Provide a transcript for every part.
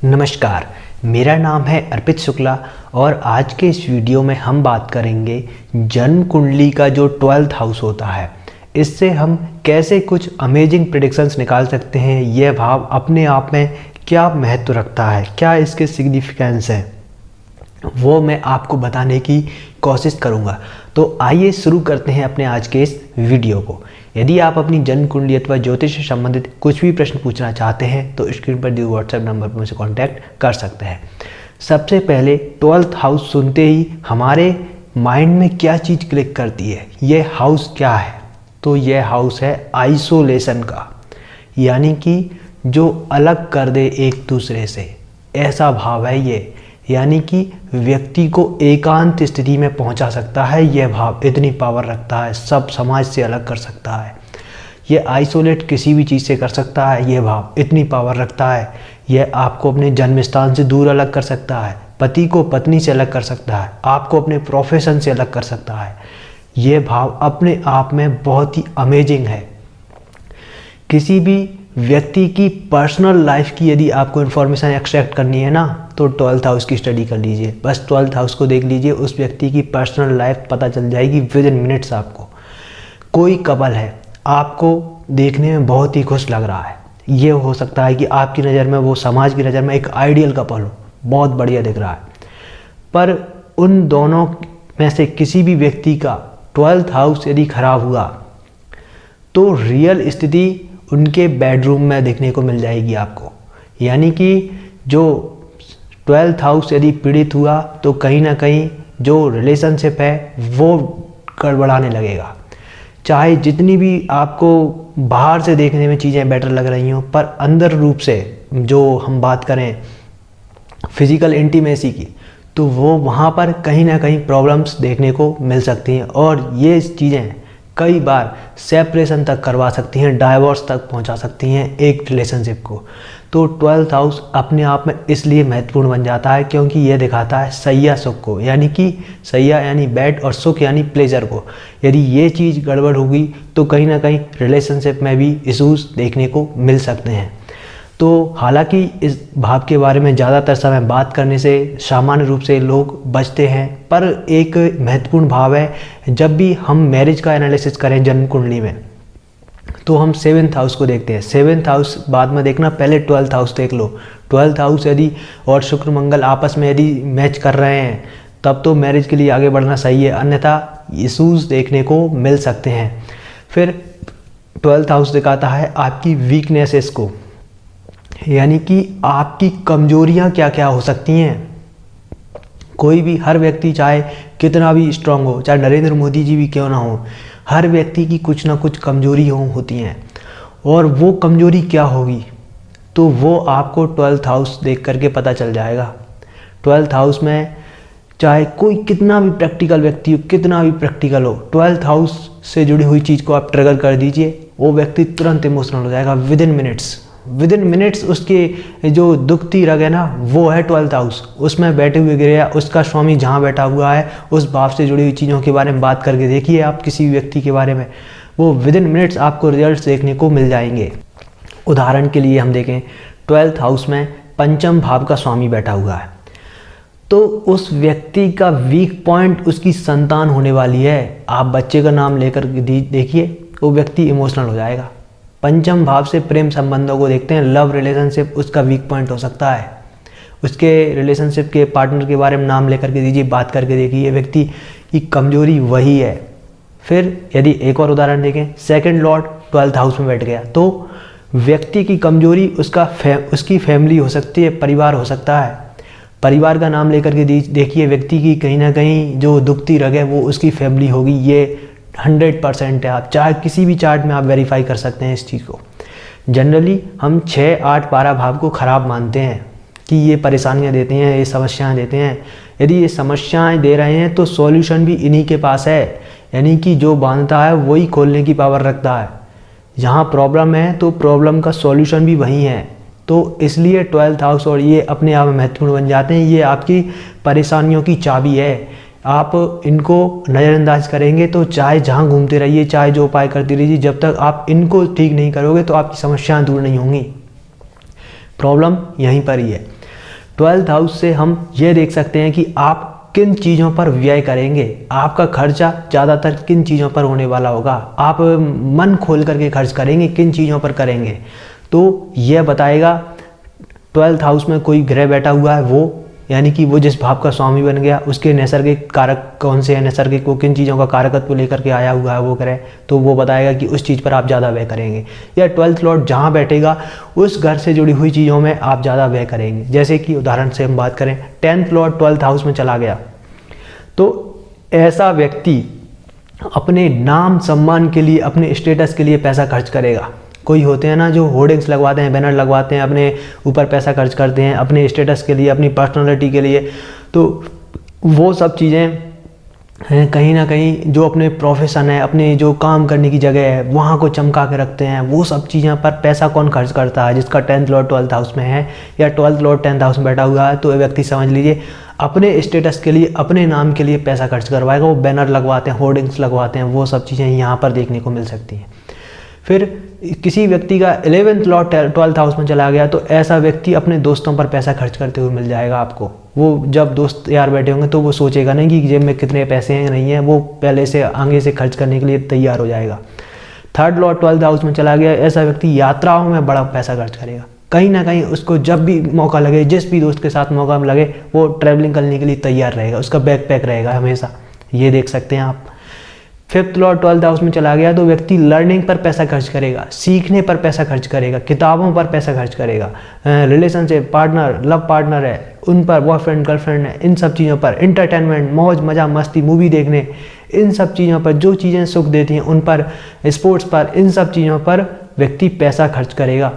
नमस्कार, मेरा नाम है अर्पित शुक्ला और आज के इस वीडियो में हम बात करेंगे जन्म कुंडली का जो 12th हाउस होता है, इससे हम कैसे कुछ अमेजिंग प्रेडिक्शंस निकाल सकते हैं। यह भाव अपने आप में क्या महत्व रखता है, क्या इसके सिग्निफिकेंस है, वो मैं आपको बताने की कोशिश करूंगा। तो आइए शुरू करते हैं अपने आज के इस वीडियो को। यदि आप अपनी जन्म कुंडली अथवा ज्योतिष से संबंधित कुछ भी प्रश्न पूछना चाहते हैं तो स्क्रीन पर दिए व्हाट्सएप नंबर पर मुझसे कांटेक्ट कर सकते हैं। सबसे पहले 12th हाउस सुनते ही हमारे माइंड में क्या चीज़ क्लिक करती है, ये हाउस क्या है? तो यह हाउस है आइसोलेशन का, यानी कि जो अलग कर दे एक दूसरे से, ऐसा भाव है ये। यानी कि व्यक्ति को एकांत स्थिति में पहुंचा सकता है। यह भाव इतनी पावर रखता है, सब समाज से अलग कर सकता है। यह आइसोलेट किसी भी चीज़ से कर सकता है। यह भाव इतनी पावर रखता है, यह आपको अपने जन्म स्थान से दूर अलग कर सकता है, पति को पत्नी से अलग कर सकता है, आपको अपने प्रोफेशन से अलग कर सकता है। यह भाव अपने आप में बहुत ही अमेजिंग है। किसी भी व्यक्ति की पर्सनल लाइफ की यदि आपको इन्फॉर्मेशन एक्सट्रैक्ट करनी है ना, तो 12th हाउस की स्टडी कर लीजिए। बस 12th हाउस को देख लीजिए, उस व्यक्ति की पर्सनल लाइफ पता चल जाएगी विद इन मिनट्स आपको। कोई कपल है, आपको देखने में बहुत ही खुश लग रहा है, ये हो सकता है कि आपकी नज़र में, वो समाज की नज़र में एक आइडियल कपल हो, बहुत बढ़िया दिख रहा है, पर उन दोनों में से किसी भी व्यक्ति का 12th हाउस यदि खराब हुआ तो रियल स्थिति उनके बेडरूम में देखने को मिल जाएगी आपको। यानी कि जो 12th हाउस यदि पीड़ित हुआ तो कहीं ना कहीं जो रिलेशनशिप है वो गड़बड़ाने लगेगा। चाहे जितनी भी आपको बाहर से देखने में चीज़ें बेटर लग रही हों, पर अंदर रूप से जो हम बात करें फिजिकल इंटीमेसी की, तो वो वहाँ पर कहीं ना कहीं प्रॉब्लम्स देखने को मिल सकती हैं और ये चीज़ें कई बार सेपरेशन तक करवा सकती हैं, डाइवोर्स तक पहुंचा सकती हैं एक रिलेशनशिप को। तो 12th हाउस अपने आप में इसलिए महत्वपूर्ण बन जाता है क्योंकि यह दिखाता है सैया सुख को, यानी कि सैया यानी बेड और सुख यानी प्लेजर को। यदि ये चीज़ गड़बड़ होगी तो कहीं ना कहीं रिलेशनशिप में भी इशूज़ देखने को मिल सकते हैं। तो हालांकि इस भाव के बारे में ज़्यादातर समय बात करने से सामान्य रूप से लोग बचते हैं, पर एक महत्वपूर्ण भाव है। जब भी हम मैरिज का एनालिसिस करें जन्म कुंडली में, तो हम 7th हाउस को देखते हैं। 7th हाउस बाद में देखना, पहले 12th हाउस देख लो। 12th हाउस यदि और शुक्र मंगल आपस में यदि मैच कर रहे हैं तब तो मैरिज के लिए आगे बढ़ना सही है, अन्यथा इशूज़ देखने को मिल सकते हैं। फिर 12th हाउस दिखाता है आपकी वीकनेसेस को, यानी कि आपकी कमजोरियां क्या क्या हो सकती हैं। कोई भी, हर व्यक्ति चाहे कितना भी स्ट्रांग हो, चाहे नरेंद्र मोदी जी भी क्यों ना हो, हर व्यक्ति की कुछ ना कुछ कमजोरी होती हैं। और वो कमजोरी क्या होगी तो वो आपको 12th हाउस देख करके पता चल जाएगा। 12th हाउस में चाहे कोई कितना भी प्रैक्टिकल व्यक्ति हो, कितना भी प्रैक्टिकल हो, 12th हाउस से जुड़ी हुई चीज़ को आप ट्रिगर कर दीजिए, वो व्यक्ति तुरंत इमोशनल हो जाएगा विद इन मिनट्स। उसके जो दुखती रग है ना, वो है 12th हाउस। उसमें बैठे हुए गिरे, उसका स्वामी जहाँ बैठा हुआ है, उस भाव से जुड़ी हुई चीज़ों के बारे में बात करके देखिए आप किसी भी व्यक्ति के बारे में, वो विद इन मिनट्स आपको रिजल्ट्स देखने को मिल जाएंगे। उदाहरण के लिए हम देखें, 12th हाउस में पंचम भाव का स्वामी बैठा हुआ है, तो उस व्यक्ति का वीक पॉइंट उसकी संतान होने वाली है। आप बच्चे का नाम लेकर देखिए, वो व्यक्ति इमोशनल हो जाएगा। पंचम भाव से प्रेम संबंधों को देखते हैं, लव रिलेशनशिप उसका वीक पॉइंट हो सकता है। उसके रिलेशनशिप के पार्टनर के बारे में नाम लेकर के दीजिए, बात करके देखिए, ये व्यक्ति की कमजोरी वही है। फिर यदि एक और उदाहरण देखें, सेकंड लॉर्ड 12th हाउस में बैठ गया, तो व्यक्ति की कमजोरी उसकी फैमिली हो सकती है, परिवार हो सकता है। परिवार का नाम लेकर के देखिए, व्यक्ति की कहीं ना कहीं जो दुखती रग है वो उसकी फैमिली होगी। ये 100% है। आप चाहे किसी भी चार्ट में आप वेरीफाई कर सकते हैं इस चीज़ को। जनरली हम 6, 8, 12 भाव को ख़राब मानते हैं कि ये परेशानियां देते हैं, ये समस्याएं देते हैं। यदि ये समस्याएं दे रहे हैं तो सॉल्यूशन भी इन्हीं के पास है, यानी कि जो बांधता है वही खोलने की पावर रखता है। जहाँ प्रॉब्लम है तो प्रॉब्लम का सॉल्यूशन भी वही है। तो इसलिए 12th हाउस और ये अपने आप में महत्वपूर्ण बन जाते हैं। ये आपकी परेशानियों की चाबी है। आप इनको नज़रअंदाज करेंगे तो चाहे जहाँ घूमते रहिए, चाहे जो उपाय करते रहिए, जब तक आप इनको ठीक नहीं करोगे तो आपकी समस्याएं दूर नहीं होंगी। प्रॉब्लम यहीं पर ही है। 12th हाउस से हम ये देख सकते हैं कि आप किन चीज़ों पर व्यय करेंगे, आपका खर्चा ज़्यादातर किन चीज़ों पर होने वाला होगा, आप मन खोल करके खर्च करेंगे, किन चीज़ों पर करेंगे। तो यह बताएगा 12th हाउस में कोई ग्रह बैठा हुआ है वो, यानी कि वो जिस भाव का स्वामी बन गया उसके नैसर्गिक कारक कौन से हैं, नैसर्गिक वो किन चीज़ों का कारकत्व लेकर के आया हुआ है वो ग्रह, तो वो बताएगा कि उस चीज़ पर आप ज़्यादा व्यय करेंगे। या 12th लॉर्ड जहाँ बैठेगा उस घर से जुड़ी हुई चीज़ों में आप ज़्यादा व्यय करेंगे। जैसे कि उदाहरण से हम बात करें 10th लॉर्ड 12th हाउस में चला गया तो ऐसा व्यक्ति अपने नाम सम्मान के लिए, अपने स्टेटस के लिए पैसा खर्च करेगा। कोई होते हैं ना जो होर्डिंग्स लगवाते हैं, बैनर लगवाते हैं, अपने ऊपर पैसा खर्च करते हैं अपने स्टेटस के लिए, अपनी पर्सनालिटी के लिए। तो वो सब चीज़ें कहीं ना कहीं जो अपने प्रोफेशन है, अपने जो काम करने की जगह है वहाँ को चमका के रखते हैं। वो सब चीज़ों पर पैसा कौन खर्च करता है? जिसका 10th लॉर्ड 12th हाउस में है या 12th लॉर्ड 10th हाउस में बैठा हुआ है, तो व्यक्ति समझ लीजिए अपने स्टेटस के लिए, अपने नाम के लिए पैसा खर्च करवाएगा। वो बैनर लगवाते हैं, होर्डिंग्स लगवाते हैं, वो सब चीज़ें यहाँ पर देखने को मिल सकती हैं। फिर किसी व्यक्ति का 11th लॉर्ड 12th हाउस में चला गया तो ऐसा व्यक्ति अपने दोस्तों पर पैसा खर्च करते हुए मिल जाएगा आपको। वो जब दोस्त यार बैठे होंगे तो वो सोचेगा नहीं कि जेब में कितने पैसे हैं नहीं है, वो पहले से आगे से खर्च करने के लिए तैयार हो जाएगा। 3rd लॉर्ड 12th हाउस में चला गया, ऐसा व्यक्ति यात्राओं में बड़ा पैसा खर्च करेगा। कहीं ना कहीं उसको जब भी मौका लगे, जिस भी दोस्त के साथ मौका लगे, वो ट्रैवलिंग करने के लिए तैयार रहेगा, उसका बैग पैक रहेगा हमेशा। ये देख सकते हैं आप। 5th लॉर्ड 12th हाउस में चला गया तो व्यक्ति लर्निंग पर पैसा खर्च करेगा, सीखने पर पैसा खर्च करेगा, किताबों पर पैसा खर्च करेगा, रिलेशनशिप पार्टनर, लव पार्टनर है उन पर, बॉयफ्रेंड गर्लफ्रेंड है, इन सब चीज़ों पर, इंटरटेनमेंट, मौज मज़ा मस्ती, मूवी देखने, इन सब चीज़ों पर, जो चीज़ें सुख देती हैं उन पर, स्पोर्ट्स पर, इन सब चीज़ों पर व्यक्ति पैसा खर्च करेगा।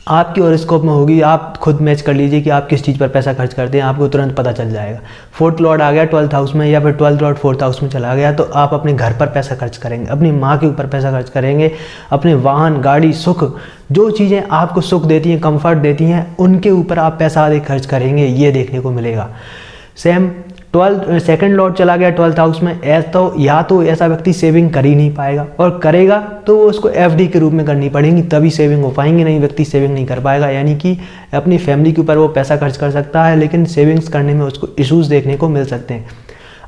आपकी हॉरोस्कोप में होगी, आप खुद मैच कर लीजिए कि आप किस चीज़ पर पैसा खर्च करते हैं, आपको तुरंत पता चल जाएगा। 4th लॉर्ड आ गया 12th हाउस में या फिर 12th लॉर्ड 4th हाउस में चला गया तो आप अपने घर पर पैसा खर्च करेंगे, अपनी माँ के ऊपर पैसा खर्च करेंगे, अपने वाहन, गाड़ी, सुख, जो चीज़ें आपको सुख देती हैं, कंफर्ट देती हैं, उनके ऊपर आप पैसा अधिक खर्च करेंगे, ये देखने को मिलेगा। सेम 2nd लॉर्ड चला गया 12th हाउस में, या तो ऐसा व्यक्ति सेविंग कर ही नहीं पाएगा, और करेगा तो उसको FD के रूप में करनी पड़ेगी तभी सेविंग हो पाएंगी, नहीं व्यक्ति सेविंग नहीं कर पाएगा। यानी कि अपनी फैमिली के ऊपर वो पैसा खर्च कर सकता है लेकिन सेविंग्स करने में उसको इश्यूज देखने को मिल सकते हैं।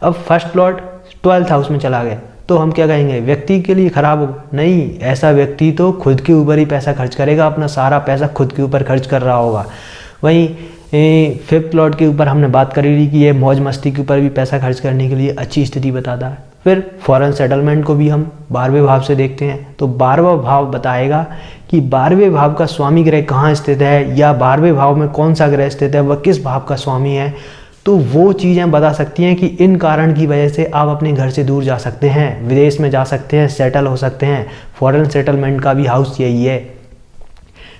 अब 1st लॉर्ड 12th हाउस में चला गया तो हम क्या कहेंगे? व्यक्ति के लिए खराब हो? नहीं, ऐसा व्यक्ति तो खुद के ऊपर ही पैसा खर्च करेगा, अपना सारा पैसा खुद के ऊपर खर्च कर रहा होगा। वहीं 5th लॉर्ड के ऊपर हमने बात करी थी कि ये मौज मस्ती के ऊपर भी पैसा खर्च करने के लिए अच्छी स्थिति बताता है। फिर फॉरेन सेटलमेंट को भी हम 12वें भाव से देखते हैं तो 12वां भाव बताएगा कि 12वें भाव का स्वामी ग्रह कहाँ स्थित है या 12वें भाव में कौन सा ग्रह स्थित है, वह किस भाव का स्वामी है। तो वो चीज़ें बता सकती हैं कि इन कारण की वजह से आप अपने घर से दूर जा सकते हैं, विदेश में जा सकते हैं, सेटल हो सकते हैं। फॉरेन सेटलमेंट का भी हाउस यही है।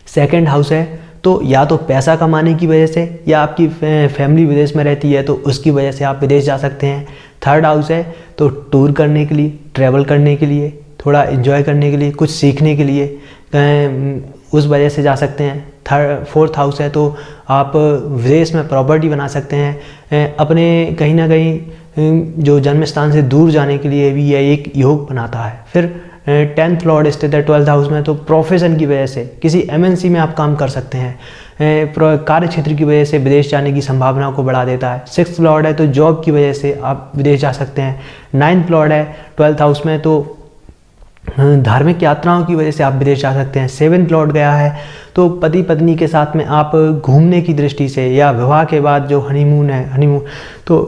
2nd हाउस है तो या तो पैसा कमाने की वजह से या आपकी फैमिली विदेश में रहती है तो उसकी वजह से आप विदेश जा सकते हैं। 3rd हाउस है तो टूर करने के लिए, ट्रैवल करने के लिए, थोड़ा एंजॉय करने के लिए, कुछ सीखने के लिए, उस वजह से जा सकते हैं। 4th हाउस है तो आप विदेश में प्रॉपर्टी बना सकते हैं, अपने कहीं ना कहीं जो जन्म स्थान से दूर जाने के लिए भी यह एक योग बनाता है। फिर 10th लॉर्ड स्थित है 12th हाउस में तो प्रोफेशन की वजह से किसी MNC में आप काम कर सकते हैं, कार्य क्षेत्र की वजह से विदेश जाने की संभावनाओं को बढ़ा देता है। 6th लॉर्ड है तो जॉब की वजह से आप विदेश जा सकते हैं। 9th लॉर्ड है 12th हाउस में तो धार्मिक यात्राओं की वजह से आप विदेश जा सकते हैं। 7th लॉर्ड गया है तो पति पत्नी के साथ में आप घूमने की दृष्टि से या विवाह के बाद जो हनीमून तो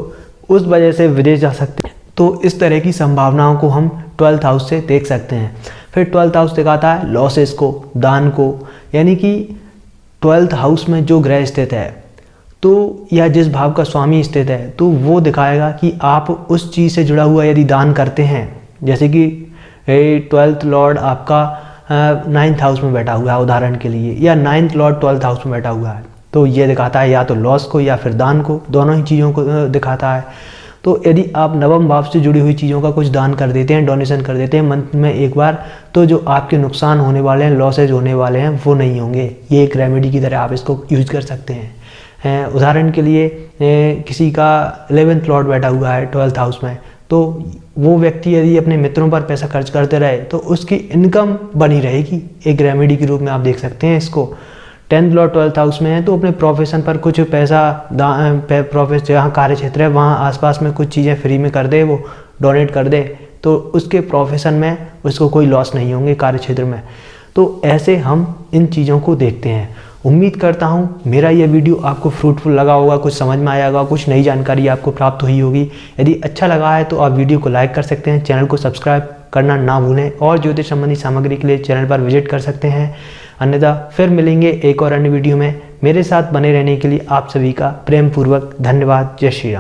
उस वजह से विदेश जा सकते हैं। तो इस तरह की संभावनाओं को हम 12th हाउस से देख सकते हैं। फिर 12th हाउस दिखाता है लॉसेस को, दान को, यानी कि 12th हाउस में जो ग्रह स्थित है तो या जिस भाव का स्वामी स्थित है तो वो दिखाएगा कि आप उस चीज़ से जुड़ा हुआ यदि दान करते हैं, जैसे कि 12th लॉर्ड आपका 9th हाउस में बैठा हुआ है उदाहरण के लिए, या 9th लॉर्ड 12th हाउस में बैठा हुआ है, तो ये दिखाता है या तो लॉस को या फिर दान को, दोनों ही चीज़ों को दिखाता है। तो यदि आप नवम भाव से जुड़ी हुई चीज़ों का कुछ दान कर देते हैं, डोनेशन कर देते हैं मंथ में एक बार, तो जो आपके नुकसान होने वाले हैं, लॉसेज होने वाले हैं, वो नहीं होंगे। ये एक रेमेडी की तरह आप इसको यूज कर सकते हैं। उदाहरण के लिए किसी का 11th लॉर्ड बैठा हुआ है 12th हाउस में, तो वो व्यक्ति यदि अपने मित्रों पर पैसा खर्च करते रहे तो उसकी इनकम बनी रहेगी। एक रेमेडी के रूप में आप देख सकते हैं इसको। 10th और 12th हाउस में है तो अपने प्रोफेशन पर कुछ पैसा प्रोफेशन जहाँ कार्य क्षेत्र है वहाँ आसपास में कुछ चीज़ें फ्री में कर दे, वो डोनेट कर दे, तो उसके प्रोफेशन में उसको कोई लॉस नहीं होंगे कार्य क्षेत्र में। तो ऐसे हम इन चीज़ों को देखते हैं। उम्मीद करता हूँ मेरा यह वीडियो आपको फ्रूटफुल लगा होगा, कुछ समझ में आया होगा, कुछ नई जानकारी आपको प्राप्त हुई होगी। यदि अच्छा लगा है तो आप वीडियो को लाइक कर सकते हैं, चैनल को सब्सक्राइब करना ना भूलें और ज्योतिष संबंधी सामग्री के लिए चैनल पर विजिट कर सकते हैं। अन्यथा फिर मिलेंगे एक और अन्य वीडियो में। मेरे साथ बने रहने के लिए आप सभी का प्रेम पूर्वक धन्यवाद। जय श्री राम।